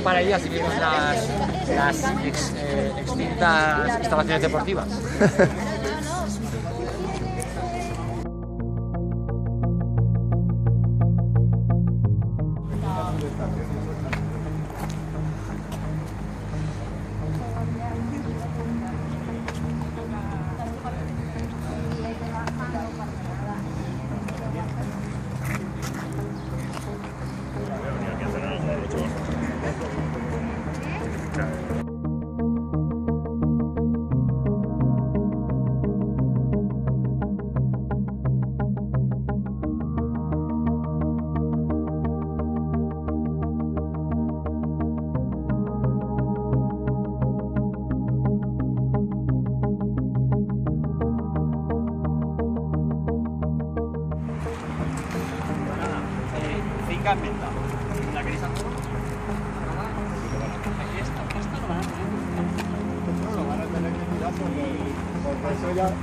Para ellas y vimos las extintas instalaciones deportivas. Finca en venta. ¿La queréis hacer? Aquí está. Esto lo van a tener. No lo van a tener que tirar porque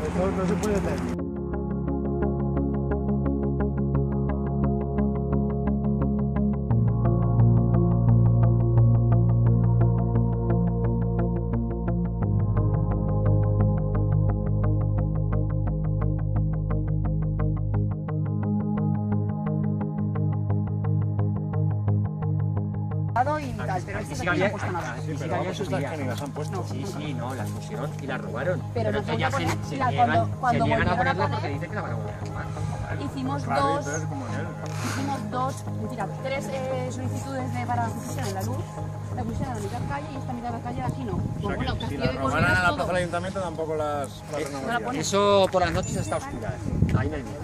eso no se puede tener. Y tal, pero Aquí estos sí que aquí no había, han puesto nada. aquí sí que Pero había vamos, sus estas días. que ni las han puesto. Sí, no, las pusieron y las robaron. Pero no entonces ya se se mira, cuando niegan a volvieron a ponerla poner, porque dicen que la van a volver a robar. Hicimos Claro, dos, entonces, como en él. tres solicitudes de para que pusieran la luz, la pusieran a la mitad de calle y esta mitad de la calle aquí no. O sea, Pues bueno, que si Castillo las de robaran Colinas a la todo. plaza del ayuntamiento tampoco las renovarían. Eso por las noches está oscura. Ahí no hay miedo.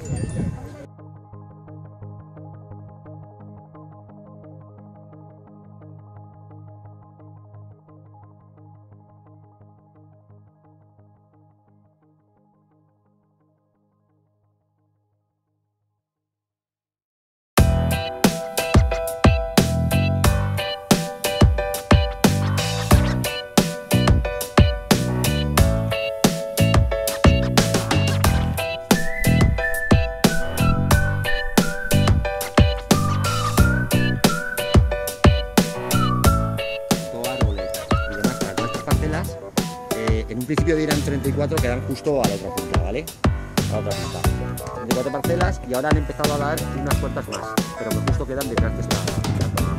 En un principio dirán 34, quedan justo a la otra punta, ¿vale? A la otra punta. 34 parcelas y ahora han empezado a dar unas cuantas más, pero que justo quedan detrás de esta.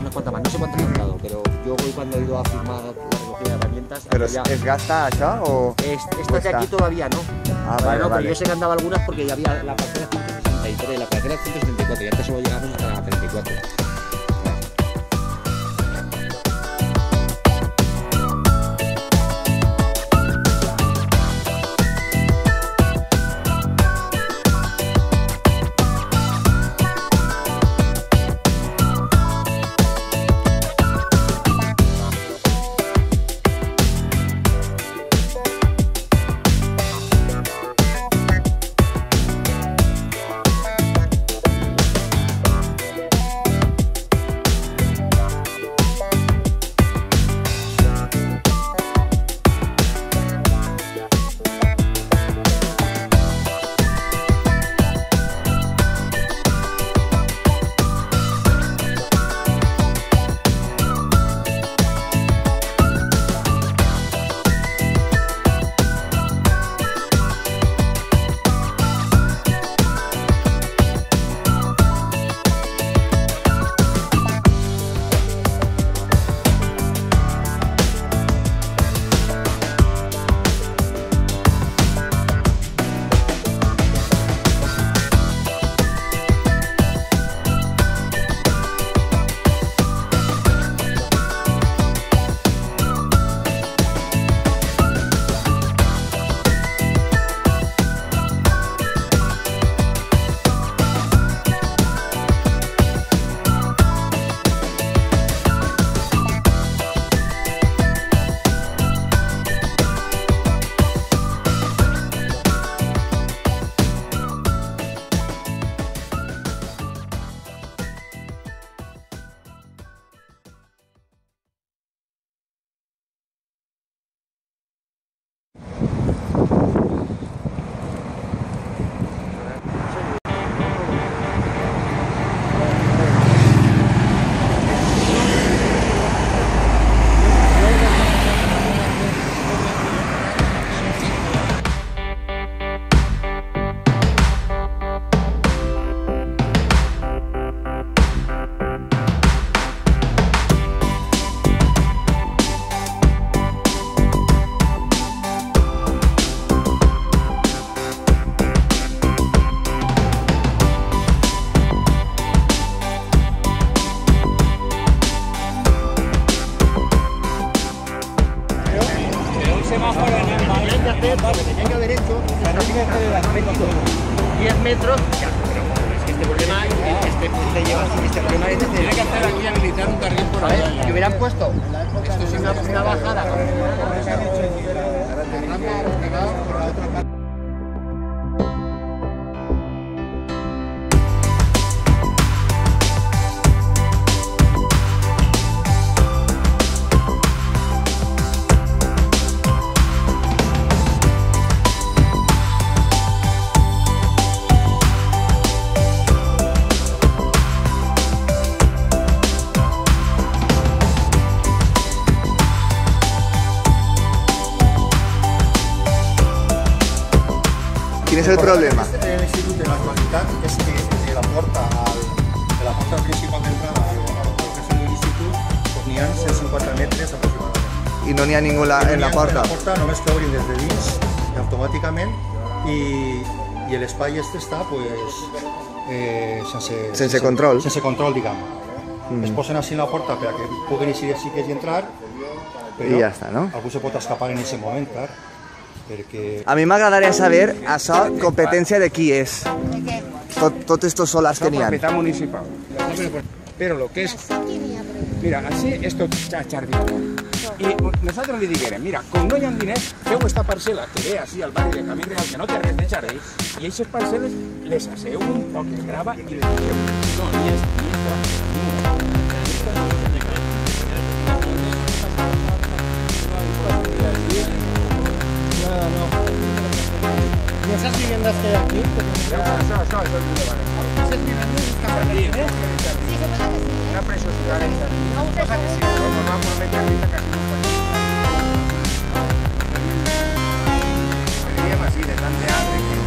Unas cuantas más, no sé cuántas han dado, pero yo hoy cuando he ido a firmar la recogida de herramientas... Però ya... es gasta això o...? Estas de aquí todavía no. Ah, vale, no, vale. pero yo sé que han dado algunas porque ya había la parcela 163, la parcela 174 y antes solo llegamos hasta la 34. hacer, lo que tenía que haber hecho, es 10 metros, ya, pero es que este problema, este problema es Tiene que hacer aquí habilitar un carril por ahí. ¿sabes? Que hubieran puesto, esto es una bajada. Quin és el problema? L'institut de l'actualitat és que de la porta principal d'entrada al que és l'institut pues n'hi ha 150 metres aproximadament. I no n'hi ha ningú en la porta? La porta només que obrin des de dins automàticament i l'espai este està pues, Sense control? Sense control, diguem. Es posen així en la porta per a que puguin eixir de xiquets i entrar, però I ja està, no? algú se pot escapar en aquest moment, clar. Perquè... A mi m'agradaria saber, això, competència de qui és. Tots estos solars que n'hi ha. Propiedad municipal. Pero lo que es... Mira, así es tot jardín. Y nosotros le diguérem, mira, com no hi ha diners, feu esta parcel·la que ve així al barri de Camí Real, que no té res de jardí, i aquestes parcel·les les asseu un poc, les grava i les deixeu. No, ni és... ¿Y esas viviendas que hay aquí? Això és el problema. Aquestes vivendes estan perdides. Una preciosidad de jardín. Cosa que si no nos vamos a meter ahorita casi no podemos. Seríamos así, de tan de hambre que...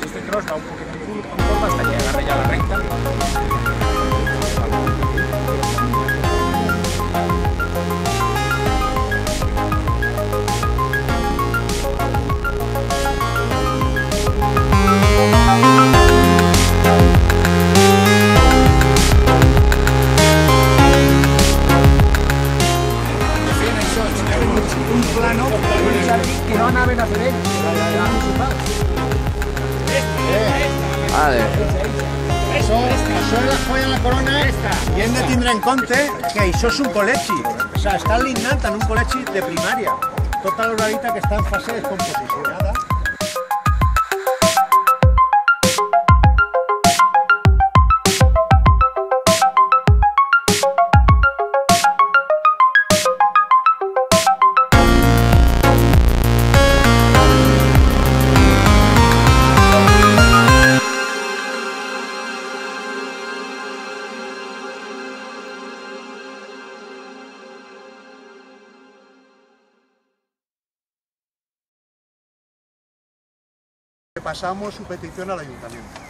Este tros va un poquito en curva hasta que agarre ya la recta. Un plano que no anaven a fer ells, la municipal. Vale. Això és la joia de la corona i hem de tindre en compte que això és un col·legi. O sigui, està alignat en un col·legi de primària. Tota l'horarita que està en fase de descomposició. Pasamos su petición al ayuntamiento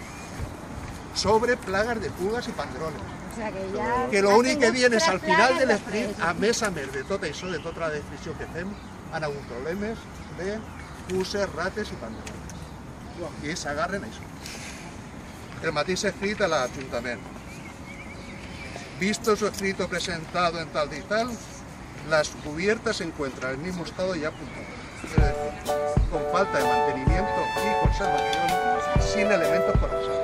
sobre plagas de pugas y pandrones. O sea que ya... Que lo únic que viene és al final de l'estrit, a més de tot això, de tota la descripció que fem, han hagut problemes de puces, rates y pandrones. I s'agarren a això. El mateix escrit a l'Ajuntament. Visto su escrito presentado en tal y tal, las cubiertas se encuentran en el mismo estado ya apuntado. Es decir, con falta de mantenimiento y conservación, sin elementos colapsados.